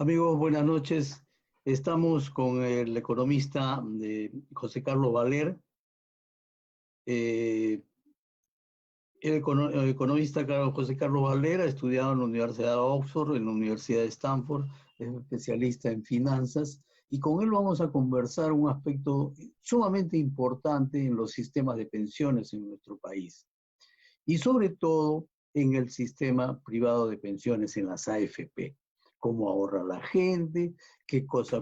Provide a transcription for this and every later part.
Amigos, buenas noches. Estamos con el economista José Carlos Valer. El economista José Carlos Valer ha estudiado en la Universidad de Oxford, en la Universidad de Stanford, es especialista en finanzas, y con él vamos a conversar un aspecto sumamente importante en los sistemas de pensiones en nuestro país, y sobre todo en el sistema privado de pensiones, en las AFP. Cómo ahorra la gente,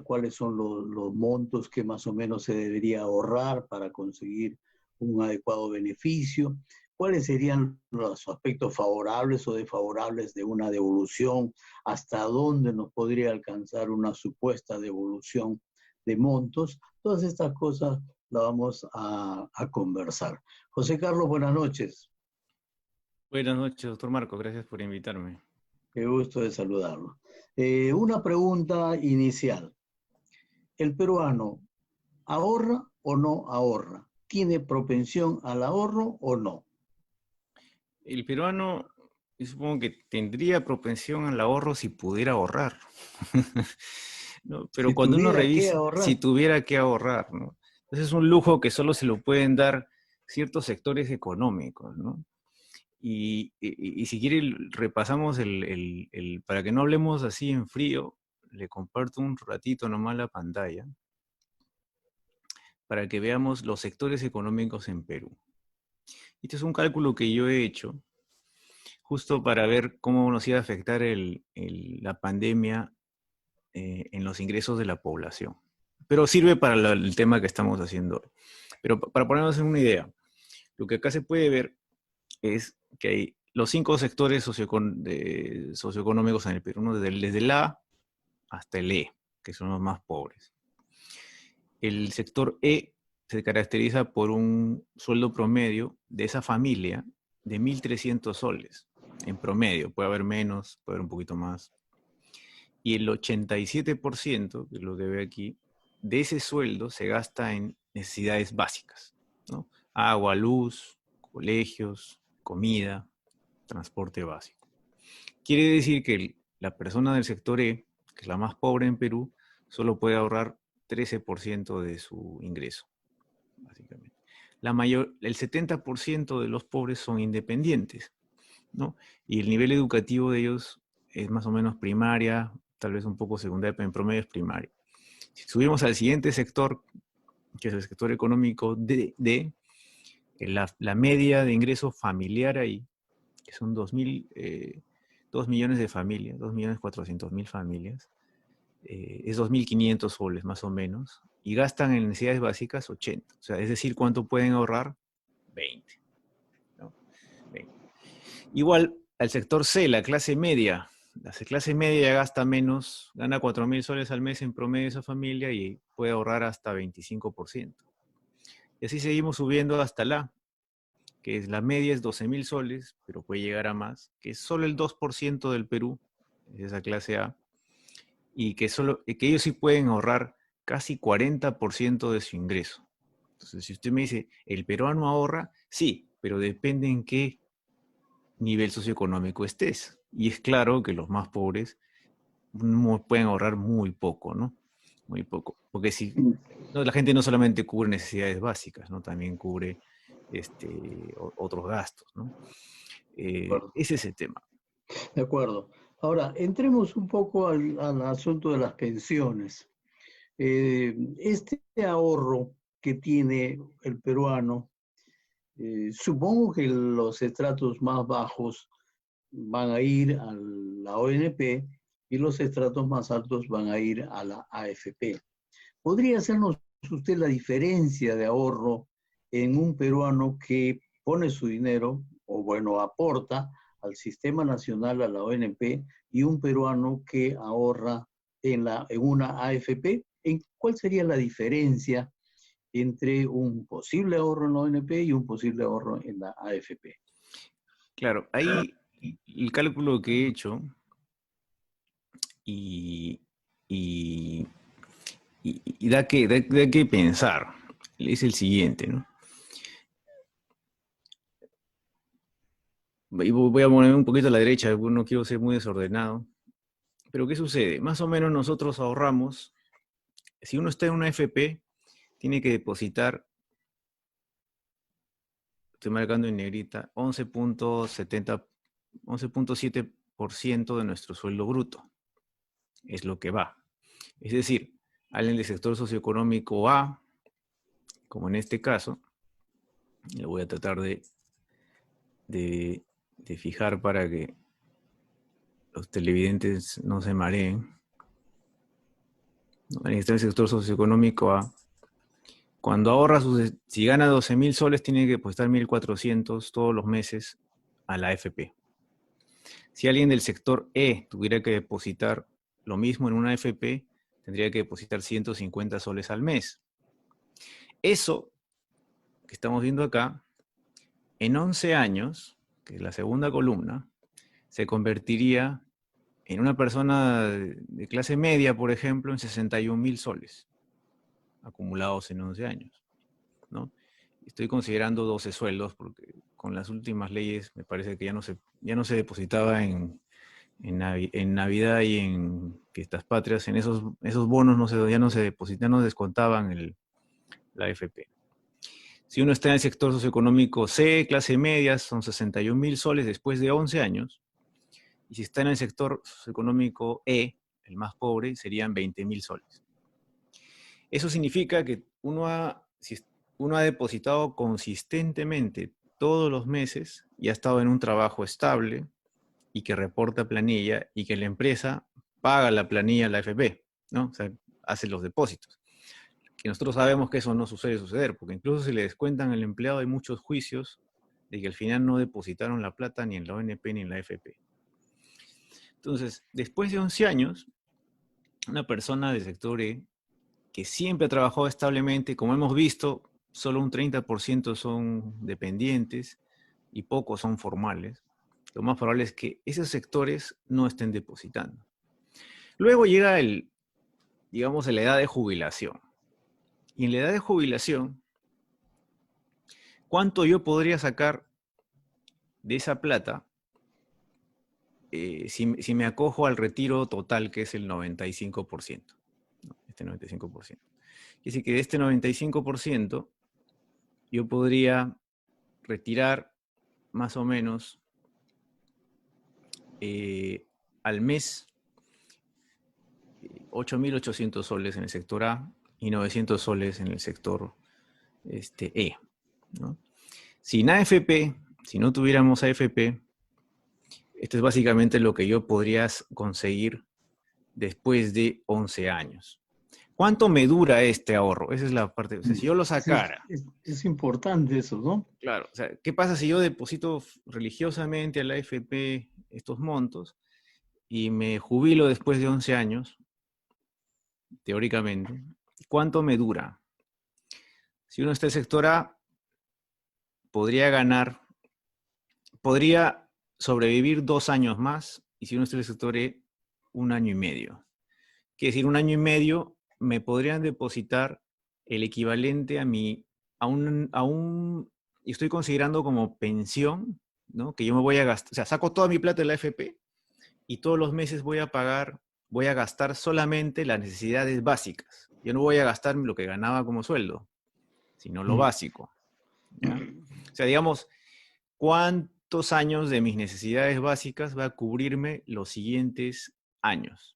cuáles son los montos que más o menos se debería ahorrar para conseguir un adecuado beneficio, cuáles serían los aspectos favorables o desfavorables de una devolución, hasta dónde nos podría alcanzar una supuesta devolución de montos. Todas estas cosas las vamos a conversar. José Carlos, buenas noches. Buenas noches, doctor Marco. Gracias por invitarme. Qué gusto de saludarlo. Una pregunta inicial. ¿El peruano ahorra o no ahorra? ¿Tiene propensión al ahorro o no? El peruano, yo supongo que tendría propensión al ahorro si pudiera ahorrar. ¿No? Pero Si cuando uno tuviera que revisa, si ahorrar. tuviera que ahorrar, ¿no? Entonces es un lujo que solo se lo pueden dar ciertos sectores económicos, ¿no? Y si quiere, repasamos para que no hablemos así en frío, le comparto un ratito nomás la pantalla para que veamos los sectores económicos en Perú. Este es un cálculo que yo he hecho justo para ver cómo nos iba a afectar la pandemia en los ingresos de la población. Pero sirve para el tema que estamos haciendo hoy. Pero para ponernos en una idea, lo que acá se puede ver es que hay los 5 sectores socioeconómicos en el Perú, ¿no? Desde el A hasta el E, que son los más pobres. El sector E se caracteriza por un sueldo promedio de esa familia de 1.300 soles, en promedio. Puede haber menos, puede haber un poquito más. Y el 87%, que es lo que ve aquí, de ese sueldo se gasta en necesidades básicas, ¿no? Agua, luz, colegios, comida, transporte básico. Quiere decir que la persona del sector E, que es la más pobre en Perú, solo puede ahorrar 13% de su ingreso, básicamente. El 70% de los pobres son independientes, ¿no? Y el nivel educativo de ellos es más o menos primaria, tal vez un poco secundaria, pero en promedio es primaria. Si subimos al siguiente sector, que es el sector económico la media de ingreso familiar ahí, que son 2 millones de familias, 2.400.000 familias, es 2.500 soles más o menos, y gastan en necesidades básicas 80. O sea, es decir, ¿cuánto pueden ahorrar? 20. ¿No? 20. Igual al sector C, la clase media. La clase media ya gasta menos, gana 4.000 soles al mes en promedio esa familia y puede ahorrar hasta 25%. Y así seguimos subiendo hasta la, que es la media es 12.000 soles, pero puede llegar a más, que es solo el 2% del Perú, es esa clase A, y que ellos sí pueden ahorrar casi 40% de su ingreso. Entonces, si usted me dice, ¿el peruano ahorra? Sí, pero depende en qué nivel socioeconómico estés. Y es claro que los más pobres pueden ahorrar muy poco, ¿no? Muy poco. Porque si no, la gente no solamente cubre necesidades básicas, ¿no? También cubre otros gastos, ¿no? Ese es el tema. De acuerdo. Ahora, entremos un poco al asunto de las pensiones. Este ahorro que tiene el peruano, supongo que los estratos más bajos van a ir a la ONP y los estratos más altos van a ir a la AFP. ¿Podría hacernos usted la diferencia de ahorro en un peruano que pone su dinero, o bueno, aporta al Sistema Nacional, a la ONP, y un peruano que ahorra en una AFP? ¿Cuál sería la diferencia entre un posible ahorro en la ONP y un posible ahorro en la AFP? Claro, ahí el cálculo que he hecho y, y, y da que pensar es el siguiente, ¿no? Y voy a poner un poquito a la derecha, no quiero ser muy desordenado. Pero ¿qué sucede? Más o menos nosotros ahorramos, si uno está en una AFP, tiene que depositar, estoy marcando en negrita, 11.7% de nuestro sueldo bruto. Es lo que va. Es decir, alguien del sector socioeconómico A, como en este caso, le voy a tratar de fijar para que los televidentes no se mareen. Alguien está en el sector socioeconómico A. Cuando ahorra, si gana 12.000 soles, tiene que depositar 1.400 todos los meses a la AFP. Si alguien del sector E tuviera que depositar lo mismo en una AFP, tendría que depositar 150 soles al mes. Eso que estamos viendo acá, en 11 años, que es la segunda columna, se convertiría en una persona de clase media, por ejemplo, en 61.000 soles, acumulados en 11 años, ¿no? Estoy considerando 12 sueldos, porque con las últimas leyes me parece que ya no se depositaba en Navidad y en Fiestas Patrias, en esos bonos ya no se depositaban, no descontaban la AFP. Si uno está en el sector socioeconómico C, clase media, son 61.000 soles después de 11 años. Y si está en el sector socioeconómico E, el más pobre, serían 20.000 soles. Eso significa que si uno ha depositado consistentemente todos los meses y ha estado en un trabajo estable y que reporta planilla y que la empresa paga la planilla a la AFP, ¿no? O sea, hace los depósitos. Que nosotros sabemos que eso no suele suceder, porque incluso si le descuentan al empleado hay muchos juicios de que al final no depositaron la plata ni en la ONP ni en la AFP. Entonces, después de 11 años, una persona del sector E, que siempre ha trabajado establemente, como hemos visto, solo un 30% son dependientes y pocos son formales, lo más probable es que esos sectores no estén depositando. Luego llega digamos, la edad de jubilación. Y en la edad de jubilación, ¿cuánto yo podría sacar de esa plata si me acojo al retiro total, que es el 95%? ¿No? Este 95%. Es decir, que de este 95%, yo podría retirar más o menos al mes 8.800 soles en el sector A y 900 soles en el sector E, ¿no? Sin AFP, si no tuviéramos AFP, esto es básicamente lo que yo podría conseguir después de 11 años. ¿Cuánto me dura este ahorro? Esa es la parte. O sea, si yo lo sacara. Es importante eso, ¿no? Claro. O sea, ¿qué pasa si yo deposito religiosamente a la AFP estos montos y me jubilo después de 11 años? Teóricamente. ¿Cuánto me dura? Si uno está en el sector A, podría sobrevivir 2 años más, y si uno está en el sector E, 1 año y medio. Quiere decir, 1 año y medio me podrían depositar el equivalente y estoy considerando como pensión, ¿no? Que yo me voy a gastar, o sea, saco toda mi plata de la AFP y todos los meses voy a gastar solamente las necesidades básicas. Yo no voy a gastar lo que ganaba como sueldo, sino lo básico, ¿ya? O sea, digamos, ¿cuántos años de mis necesidades básicas va a cubrirme los siguientes años?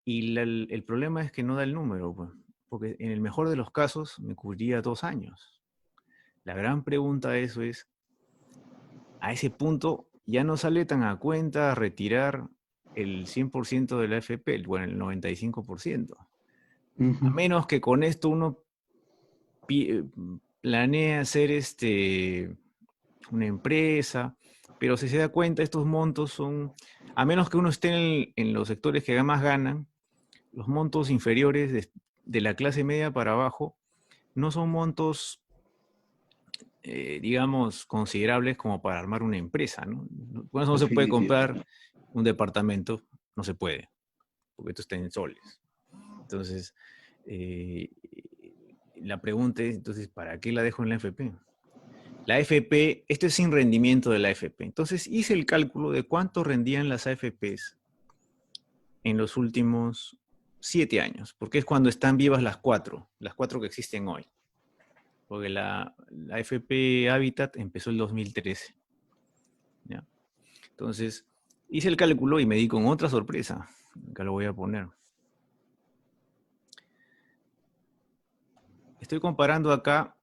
Y el problema es que no da el número, pues, porque en el mejor de los casos me cubriría 2 años. La gran pregunta de eso es, a ese punto ya no sale tan a cuenta retirar el 100% de la AFP, bueno, el 95%. A menos que con esto uno planea hacer una empresa, pero si se da cuenta, estos montos son, a menos que uno esté en los sectores que más ganan, los montos inferiores de la clase media para abajo no son montos, digamos, considerables como para armar una empresa, ¿no? Por eso no se puede comprar un departamento, no se puede, porque esto está en soles. Entonces, la pregunta es, entonces, ¿para qué la dejo en la AFP? La AFP, esto es sin rendimiento de la AFP. Entonces hice el cálculo de cuánto rendían las AFPs en los últimos 7 años, porque es cuando están vivas las cuatro que existen hoy. Porque la AFP Habitat empezó el 2013. ¿Ya? Entonces, hice el cálculo y me di con otra sorpresa. Acá lo voy a poner. Estoy comparando acá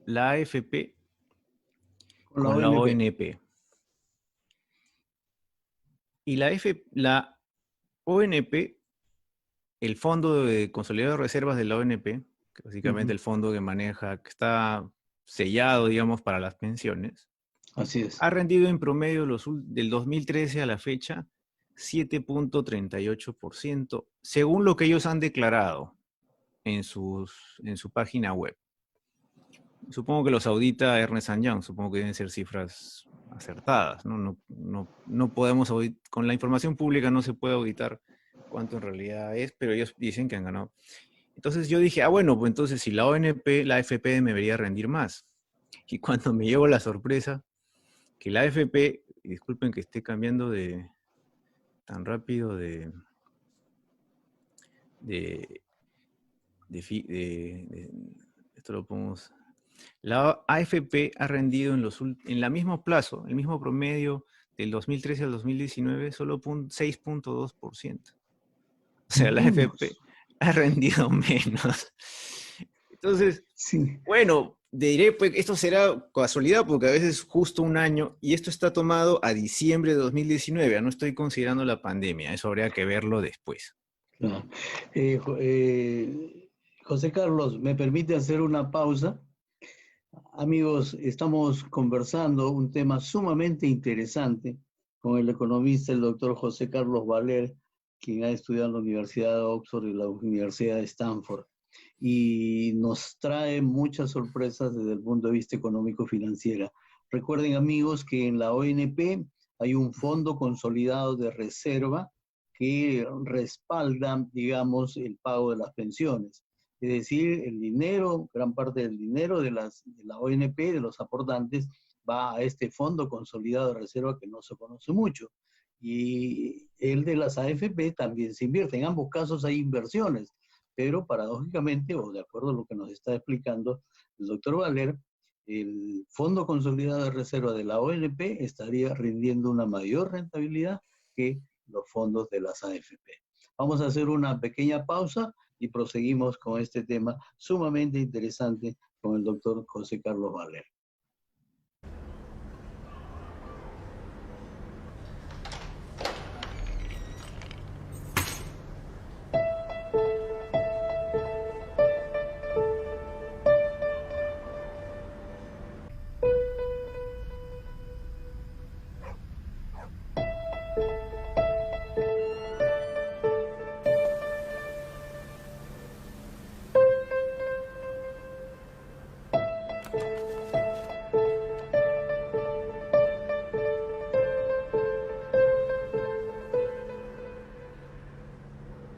la AFP con la ONP. Y la ONP, el Fondo de Consolidado de Reservas de la ONP, que básicamente el fondo que maneja, que está sellado, digamos, para las pensiones, así es, ha rendido en promedio del 2013 a la fecha 7.38%, según lo que ellos han declarado en su página web. Supongo que los audita Ernst & Young, supongo que deben ser cifras acertadas, ¿no? No podemos auditar, con la información pública no se puede auditar cuánto en realidad es, pero ellos dicen que han ganado. Entonces yo dije, bueno, pues entonces si la ONP, la AFP debería rendir más. Y cuando me llevo la sorpresa, que la AFP, y disculpen que esté cambiando tan rápido esto lo pongo. La AFP ha rendido en la mismo plazo, el mismo promedio del 2013 al 2019, solo 6.2%. O sea, la AFP ha rendido menos. Entonces, sí. Bueno, diré, pues esto será casualidad porque a veces justo un año, y esto está tomado a diciembre de 2019, no estoy considerando la pandemia, eso habría que verlo después. Claro. José Carlos, ¿me permite hacer una pausa? Amigos, estamos conversando un tema sumamente interesante con el economista, el doctor José Carlos Valer, quien ha estudiado en la Universidad de Oxford y la Universidad de Stanford, y nos trae muchas sorpresas desde el punto de vista económico-financiero. Recuerden, amigos, que en la ONP hay un fondo consolidado de reserva que respalda, digamos, el pago de las pensiones. Es decir, el dinero, gran parte del dinero de la ONP, de los aportantes, va a este fondo consolidado de reserva que no se conoce mucho. Y el de las AFP también se invierte. En ambos casos hay inversiones, pero paradójicamente, o de acuerdo a lo que nos está explicando el doctor Valer, el fondo consolidado de reserva de la ONP estaría rindiendo una mayor rentabilidad que los fondos de las AFP. Vamos a hacer una pequeña pausa y proseguimos con este tema sumamente interesante con el doctor José Carlos Valer.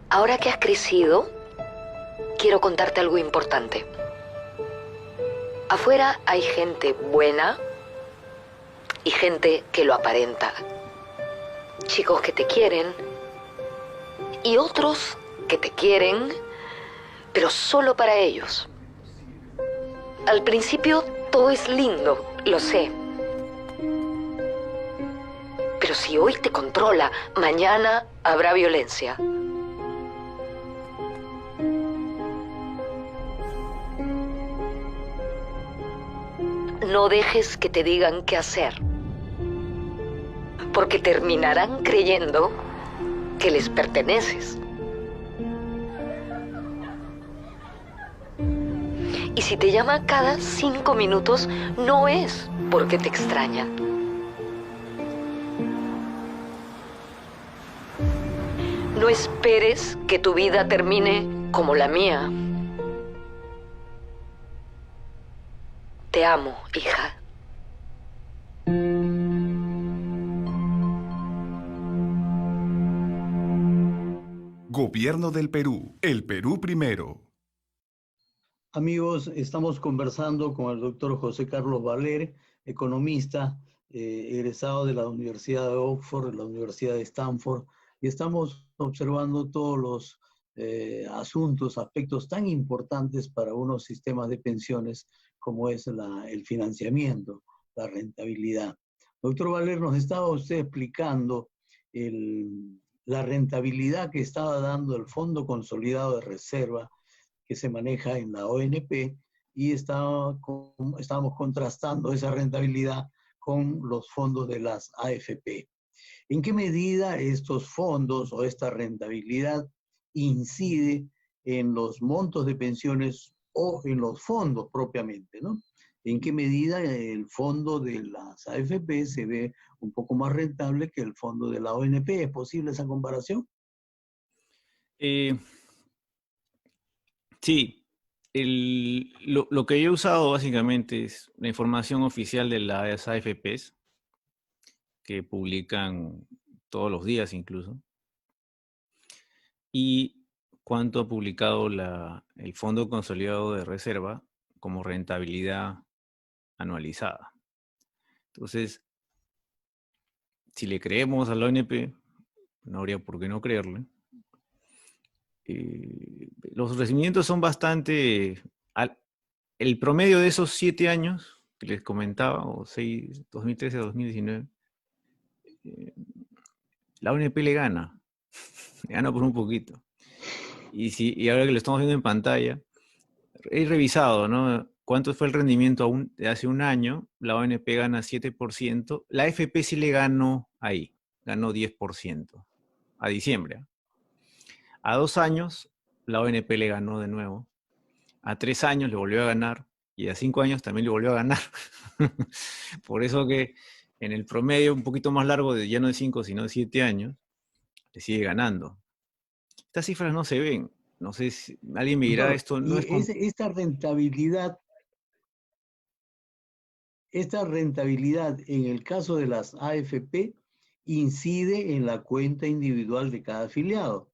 Ahora que has crecido, quiero contarte algo importante. Afuera hay gente buena y gente que lo aparenta. Chicos que te quieren y otros que te quieren, pero solo para ellos. Al principio todo es lindo, lo sé. Pero si hoy te controla, mañana habrá violencia. No dejes que te digan qué hacer, porque terminarán creyendo que les perteneces. Y si te llama cada 5 minutos, no es porque te extraña. No esperes que tu vida termine como la mía. Te amo, hija. Gobierno del Perú. El Perú primero. Amigos, estamos conversando con el doctor José Carlos Valer, economista, egresado de la Universidad de Oxford, de la Universidad de Stanford, y estamos observando todos los asuntos, aspectos tan importantes para unos sistemas de pensiones como es el financiamiento, la rentabilidad. Doctor Valer, nos estaba usted explicando la rentabilidad que estaba dando el Fondo Consolidado de Reserva que se maneja en la ONP, y estábamos contrastando esa rentabilidad con los fondos de las AFP. ¿En qué medida estos fondos o esta rentabilidad incide en los montos de pensiones o en los fondos propiamente, ¿no? ¿En qué medida el fondo de las AFP se ve un poco más rentable que el fondo de la ONP? ¿Es posible esa comparación? Sí. Lo que yo he usado básicamente es la información oficial de las AFPs, que publican todos los días incluso, y cuánto ha publicado el Fondo Consolidado de Reserva como rentabilidad anualizada. Entonces, si le creemos a la ONP, no habría por qué no creerle. Los rendimientos son bastante... El promedio de esos 7 años que les comentaba, o 6, 2013 a 2019, la ONP le gana por un poquito. Y ahora que lo estamos viendo en pantalla, he revisado, ¿no? ¿Cuánto fue el rendimiento de hace un año? La ONP gana 7%. La AFP sí le ganó ahí, ganó 10% a diciembre. A 2 años, la ONP le ganó de nuevo. A 3 años le volvió a ganar. Y a 5 años también le volvió a ganar. Por eso que en el promedio un poquito más largo, ya no de 5, sino de 7 años, le sigue ganando. Estas cifras no se ven. No sé si alguien me dirá, esto no es... Esta rentabilidad en el caso de las AFP incide en la cuenta individual de cada afiliado.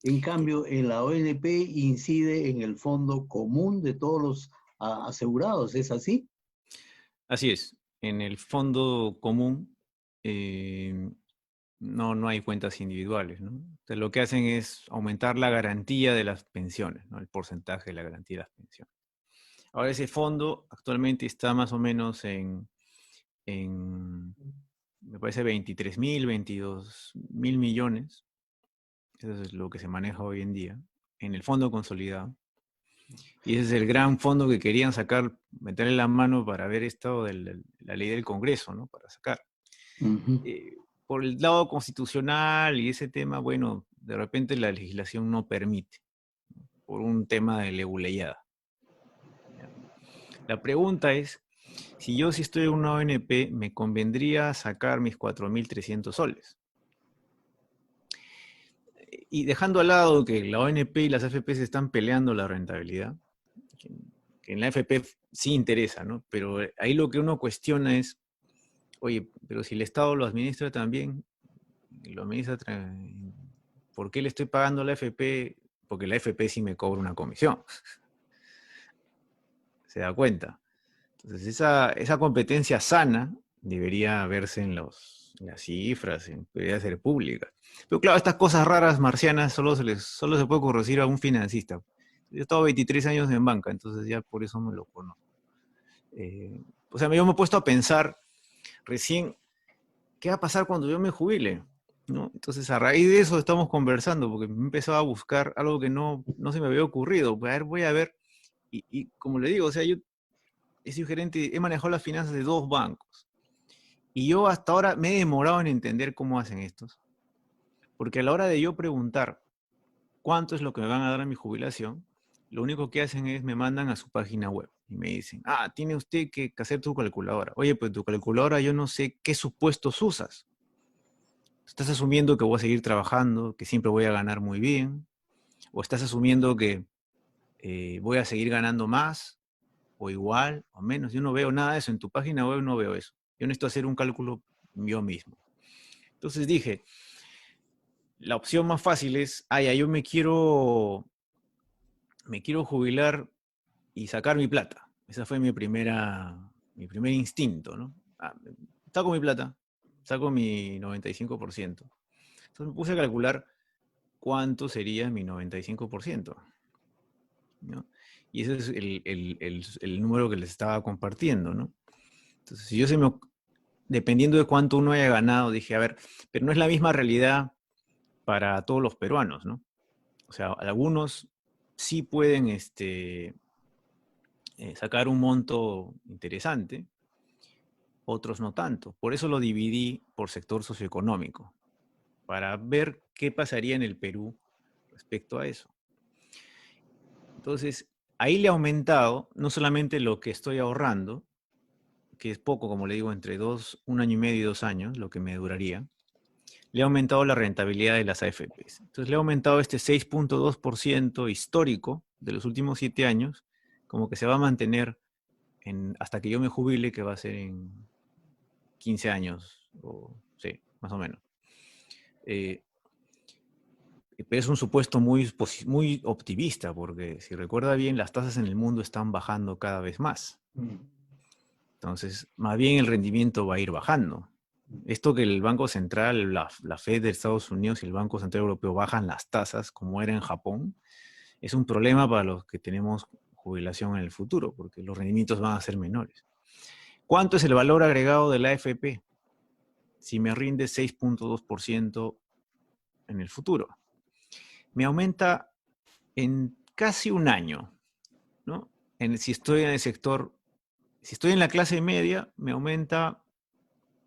En cambio, en la ONP incide en el fondo común de todos los asegurados. ¿Es así? Así es. En el fondo común no hay cuentas individuales, ¿no? Entonces, lo que hacen es aumentar la garantía de las pensiones, ¿no? El porcentaje de la garantía de las pensiones. Ahora, ese fondo actualmente está más o menos me parece 23.000, 22.000 millones. Eso es lo que se maneja hoy en día, en el fondo consolidado. Y ese es el gran fondo que querían sacar, meterle la mano para ver esto de la ley del Congreso, ¿no? Para sacar. Por el lado constitucional y ese tema, bueno, de repente la legislación no permite, por un tema de leguleyada. La pregunta es, si estoy en una ONP, ¿me convendría sacar mis 4.300 soles? Y dejando al lado que la ONP y las AFP se están peleando la rentabilidad, que en la AFP sí interesa, ¿no? Pero ahí lo que uno cuestiona es, oye, pero si el Estado lo administra también, ¿por qué le estoy pagando a la AFP? Porque la AFP sí me cobra una comisión. ¿Se da cuenta? Entonces esa competencia sana debería verse en las cifras, debería ser pública. Pero claro, estas cosas raras marcianas solo se puede corregir a un financista. Yo he estado 23 años en banca, entonces ya por eso me lo conozco. Yo me he puesto a pensar recién, ¿qué va a pasar cuando yo me jubile? ¿No? Entonces, a raíz de eso estamos conversando, porque me he empezado a buscar algo que no se me había ocurrido. Voy a ver, y como le digo, yo he sido gerente, he manejado las finanzas de 2 bancos. Y yo hasta ahora me he demorado en entender cómo hacen estos. Porque a la hora de yo preguntar cuánto es lo que me van a dar a mi jubilación, lo único que hacen es me mandan a su página web y me dicen, tiene usted que hacer tu calculadora. Oye, pues tu calculadora yo no sé qué supuestos usas. ¿Estás asumiendo que voy a seguir trabajando, que siempre voy a ganar muy bien? ¿O estás asumiendo que voy a seguir ganando más, o igual, o menos? Yo no veo nada de eso. En tu página web no veo eso. Yo necesito hacer un cálculo yo mismo. Entonces dije, la opción más fácil es, yo me quiero jubilar y sacar mi plata. Ese fue mi primer instinto, ¿no? saco mi plata, saco mi 95%. Entonces me puse a calcular cuánto sería mi 95%, ¿no? Y ese es el número que les estaba compartiendo, ¿no? Entonces, si yo dependiendo de cuánto uno haya ganado, dije, a ver, pero no es la misma realidad para todos los peruanos, ¿no? O sea, algunos sí pueden sacar un monto interesante, otros no tanto. Por eso lo dividí por sector socioeconómico, para ver qué pasaría en el Perú respecto a eso. Entonces, ahí le he aumentado no solamente lo que estoy ahorrando, que es poco, como le digo, entre 1 año y medio y 2 años, lo que me duraría, le he aumentado la rentabilidad de las AFPs. Entonces, le he aumentado este 6.2% histórico de los últimos 7 años, como que se va a mantener hasta que yo me jubile, que va a ser en 15 años, o sí, más o menos. Pero es un supuesto muy optimista, porque si recuerda bien, las tasas en el mundo están bajando cada vez más. Entonces, más bien el rendimiento va a ir bajando. Esto que el Banco Central, la Fed de Estados Unidos y el Banco Central Europeo bajan las tasas, como era en Japón, es un problema para los que tenemos jubilación en el futuro, porque los rendimientos van a ser menores. ¿Cuánto es el valor agregado de la AFP? Si me rinde 6.2% en el futuro. Me aumenta en casi un año, ¿no? Si estoy en el sector, si estoy en la clase media, me aumenta,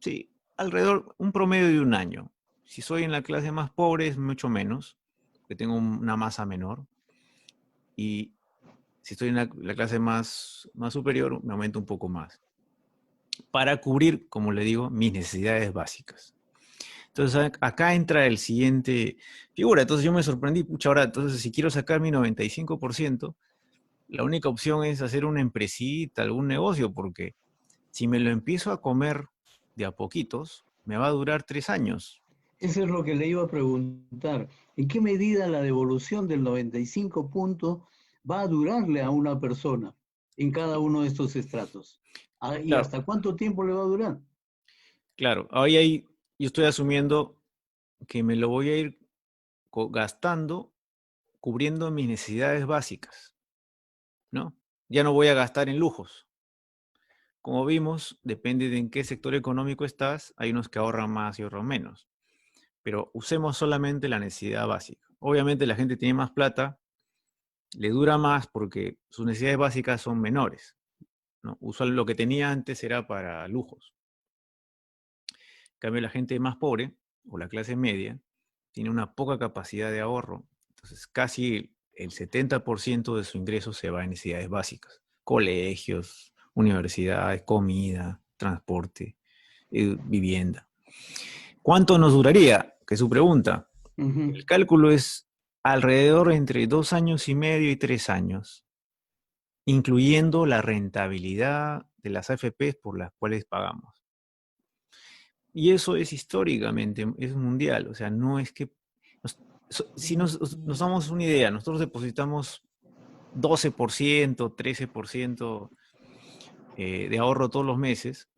sí, alrededor, un promedio de un año. Si soy en la clase más pobre, es mucho menos, porque tengo una masa menor. Y si estoy en la clase más superior, me aumenta un poco más. Para cubrir, como le digo, mis necesidades básicas. Entonces acá entra el siguiente figura. Entonces yo me sorprendí, pucha, ahora, entonces si quiero sacar mi 95%, la única opción es hacer una empresita, algún negocio, porque si me lo empiezo a comer de a poquitos, me va a durar 3 años. Eso es lo que le iba a preguntar. ¿En qué medida la devolución del 95 puntos va a durarle a una persona en cada uno de estos estratos? ¿Y Claro, hasta cuánto tiempo le va a durar? claro. Ahí yo estoy asumiendo que me lo voy a ir gastando cubriendo mis necesidades básicas, ¿no? Ya no voy a gastar en lujos. Como vimos, depende de en qué sector económico estás, hay unos que ahorran más y ahorran menos. Pero usemos solamente la necesidad básica. Obviamente la gente tiene más plata, le dura más porque sus necesidades básicas son menores, ¿no? Usual lo que tenía antes era para lujos. En cambio, la gente más pobre o la clase media tiene una poca capacidad de ahorro. Entonces, casi el 70% de su ingreso se va en necesidades básicas. Colegios, universidades, comida, transporte, vivienda. ¿Cuánto nos duraría? Que es su pregunta. El cálculo es alrededor entre 2 años y medio y 3 años, incluyendo la rentabilidad de las AFPs por las cuales pagamos. Y eso es históricamente, es mundial. O sea, no es que... si nos damos una idea, nosotros depositamos 12%, 13% de ahorro todos los meses.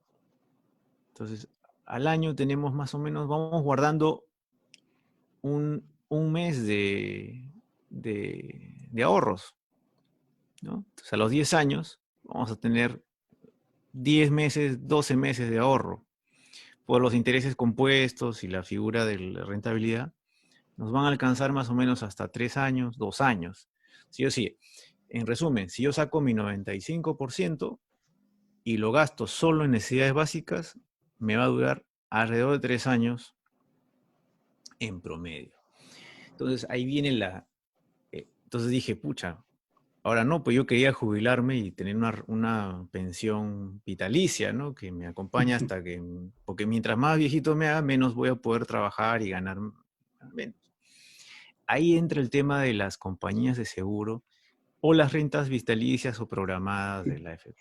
Entonces, al año tenemos más o menos, vamos guardando un mes de ahorros, ¿no? Entonces, a los 10 años vamos a tener 10 meses, 12 meses de ahorro. Por los intereses compuestos y la figura de la rentabilidad, nos van a alcanzar más o menos hasta 3 años, 2 años. Sí o sí. En resumen, si yo saco mi 95% y lo gasto solo en necesidades básicas, me va a durar alrededor de 3 años en promedio. Entonces ahí viene entonces dije, pucha, ahora no, pues yo quería jubilarme y tener una pensión vitalicia, ¿no? Que me acompañe hasta que, porque mientras más viejito me haga, menos voy a poder trabajar y ganar menos. Ahí entra el tema de las compañías de seguro o las rentas vitalicias o programadas de la AFP.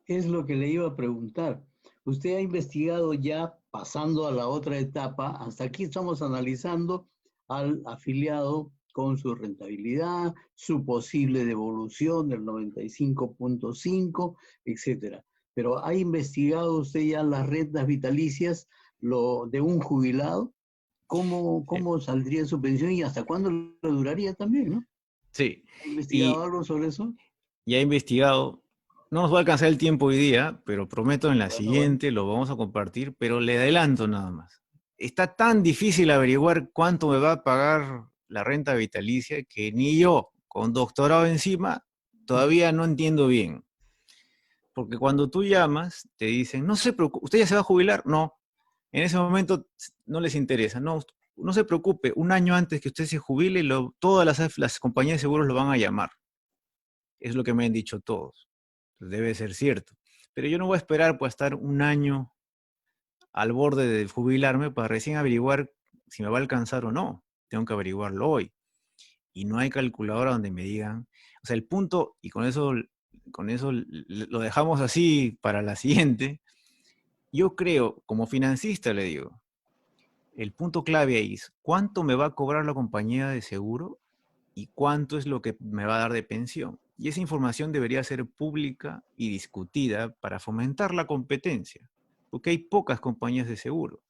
Es lo que le iba a preguntar. Usted ha investigado ya, pasando a la otra etapa, hasta aquí estamos analizando al afiliado con su rentabilidad, su posible devolución del 95.5, etcétera. pero ¿ha investigado usted ya las rentas vitalicias de un jubilado? ¿Cómo saldría su pensión y hasta cuándo le duraría también, ¿no? Sí. ¿Ha investigado algo sobre eso? Ya he investigado. No nos va a alcanzar el tiempo hoy día, pero prometo en la siguiente lo vamos a compartir, pero le adelanto nada más. Está tan difícil averiguar cuánto me va a pagar la renta vitalicia que ni yo, con doctorado encima, todavía no entiendo bien. Porque cuando tú llamas, te dicen, no se preocupe, ¿usted ya se va a jubilar? No. En ese momento no les interesa. No se preocupe, un año antes que usted se jubile, todas las compañías de seguros lo van a llamar. Es lo que me han dicho todos. Debe ser cierto. Pero yo no voy a esperar pues estar un año al borde de jubilarme para recién averiguar si me va a alcanzar o no. Tengo que averiguarlo hoy. Y no hay calculadora donde me digan, o sea, el punto, y con eso lo dejamos así para la siguiente. Yo creo, como financista le digo, el punto clave ahí es cuánto me va a cobrar la compañía de seguro y cuánto es lo que me va a dar de pensión. Y esa información debería ser pública y discutida para fomentar la competencia, porque hay pocas compañías de seguro.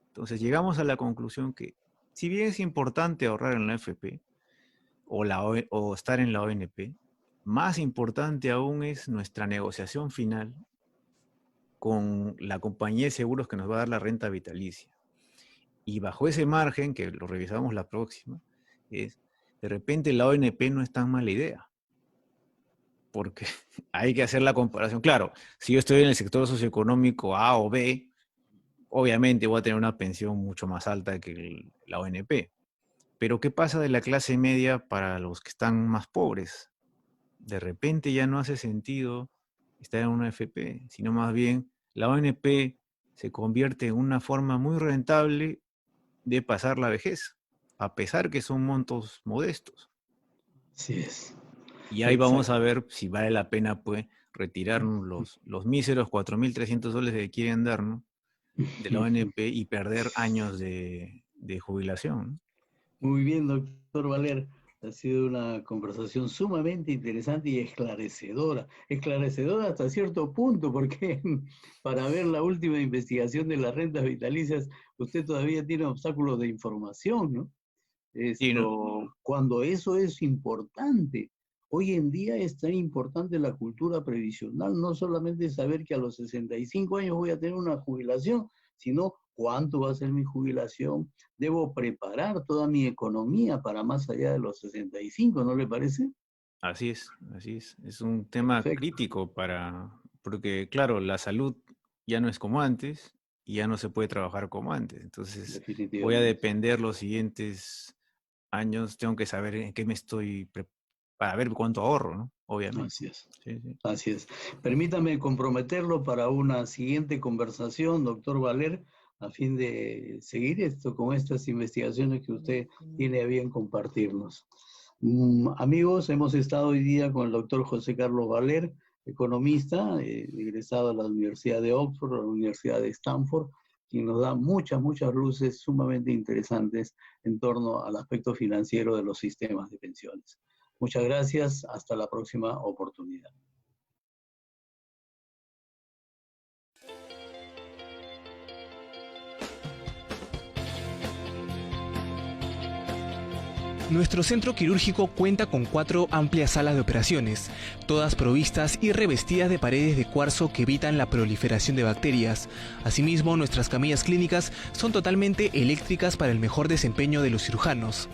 Entonces llegamos a la conclusión que, si bien es importante ahorrar en la AFP o estar en la ONP, más importante aún es nuestra negociación final con la compañía de seguros que nos va a dar la renta vitalicia. Y bajo ese margen, que lo revisamos la próxima, de repente la ONP no es tan mala idea. Porque hay que hacer la comparación. Claro, si yo estoy en el sector socioeconómico A o B, obviamente voy a tener una pensión mucho más alta que la ONP. Pero ¿qué pasa de la clase media para los que están más pobres? De repente ya no hace sentido estar en una AFP, sino más bien la ONP se convierte en una forma muy rentable de pasar la vejez, a pesar que son montos modestos. Así es. Y ahí vamos a ver si vale la pena pues retirarnos los míseros 4.300 soles que quieren darnos de la ONP y perder años de jubilación. Muy bien, doctor Valer. Ha sido una conversación sumamente interesante y esclarecedora. Esclarecedora hasta cierto punto, porque para ver la última investigación de las rentas vitalicias, usted todavía tiene obstáculos de información, ¿no? Sí, ¿no? Cuando eso es importante. Hoy en día es tan importante la cultura previsional, no solamente saber que a los 65 años voy a tener una jubilación, sino cuánto va a ser mi jubilación. Debo preparar toda mi economía para más allá de los 65, ¿no le parece? Así es, así es. Es un tema crítico porque claro, la salud ya no es como antes y ya no se puede trabajar como antes. Entonces voy a depender los siguientes años, tengo que saber en qué me estoy para ver cuánto ahorro, ¿no? Obviamente. Así es. Sí, sí. Así es. Permítame comprometerlo para una siguiente conversación, doctor Valer, a fin de seguir con estas investigaciones que usted tiene a bien compartirnos. Amigos, hemos estado hoy día con el doctor José Carlos Valer, economista, egresado a la Universidad de Oxford, a la Universidad de Stanford, quien nos da muchas luces sumamente interesantes en torno al aspecto financiero de los sistemas de pensiones. Muchas gracias. Hasta la próxima oportunidad. Nuestro centro quirúrgico cuenta con 4 amplias salas de operaciones, todas provistas y revestidas de paredes de cuarzo que evitan la proliferación de bacterias. Asimismo, nuestras camillas clínicas son totalmente eléctricas para el mejor desempeño de los cirujanos.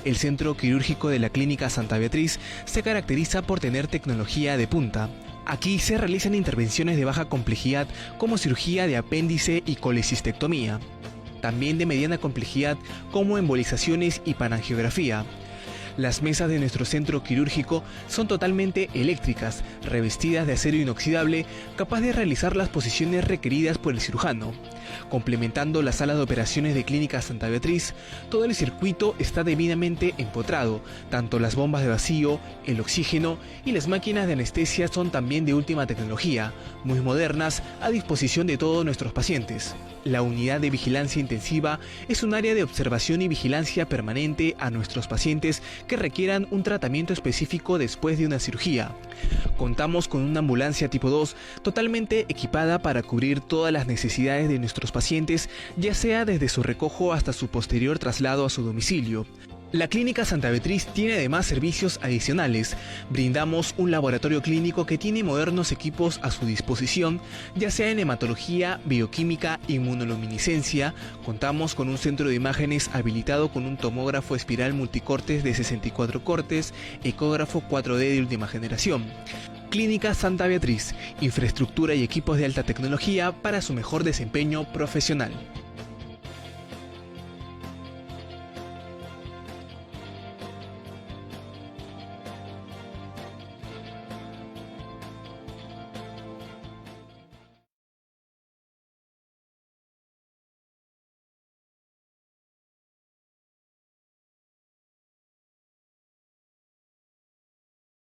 El centro quirúrgico de la Clínica Santa Beatriz se caracteriza por tener tecnología de punta. Aquí se realizan intervenciones de baja complejidad como cirugía de apéndice y colecistectomía. También de mediana complejidad como embolizaciones y panangiografía. Las mesas de nuestro centro quirúrgico son totalmente eléctricas, revestidas de acero inoxidable, capaz de realizar las posiciones requeridas por el cirujano. Complementando la sala de operaciones de Clínica Santa Beatriz, todo el circuito está debidamente empotrado, tanto las bombas de vacío, el oxígeno y las máquinas de anestesia son también de última tecnología, muy modernas, a disposición de todos nuestros pacientes. La unidad de vigilancia intensiva es un área de observación y vigilancia permanente a nuestros pacientes que requieran un tratamiento específico después de una cirugía. Contamos con una ambulancia tipo 2 totalmente equipada para cubrir todas las necesidades de nuestros pacientes, ya sea desde su recojo hasta su posterior traslado a su domicilio. La Clínica Santa Beatriz tiene además servicios adicionales. Brindamos un laboratorio clínico que tiene modernos equipos a su disposición, ya sea en hematología, bioquímica, inmunoluminiscencia. Contamos con un centro de imágenes habilitado con un tomógrafo espiral multicortes de 64 cortes, ecógrafo 4D de última generación. Clínica Santa Beatriz, infraestructura y equipos de alta tecnología para su mejor desempeño profesional.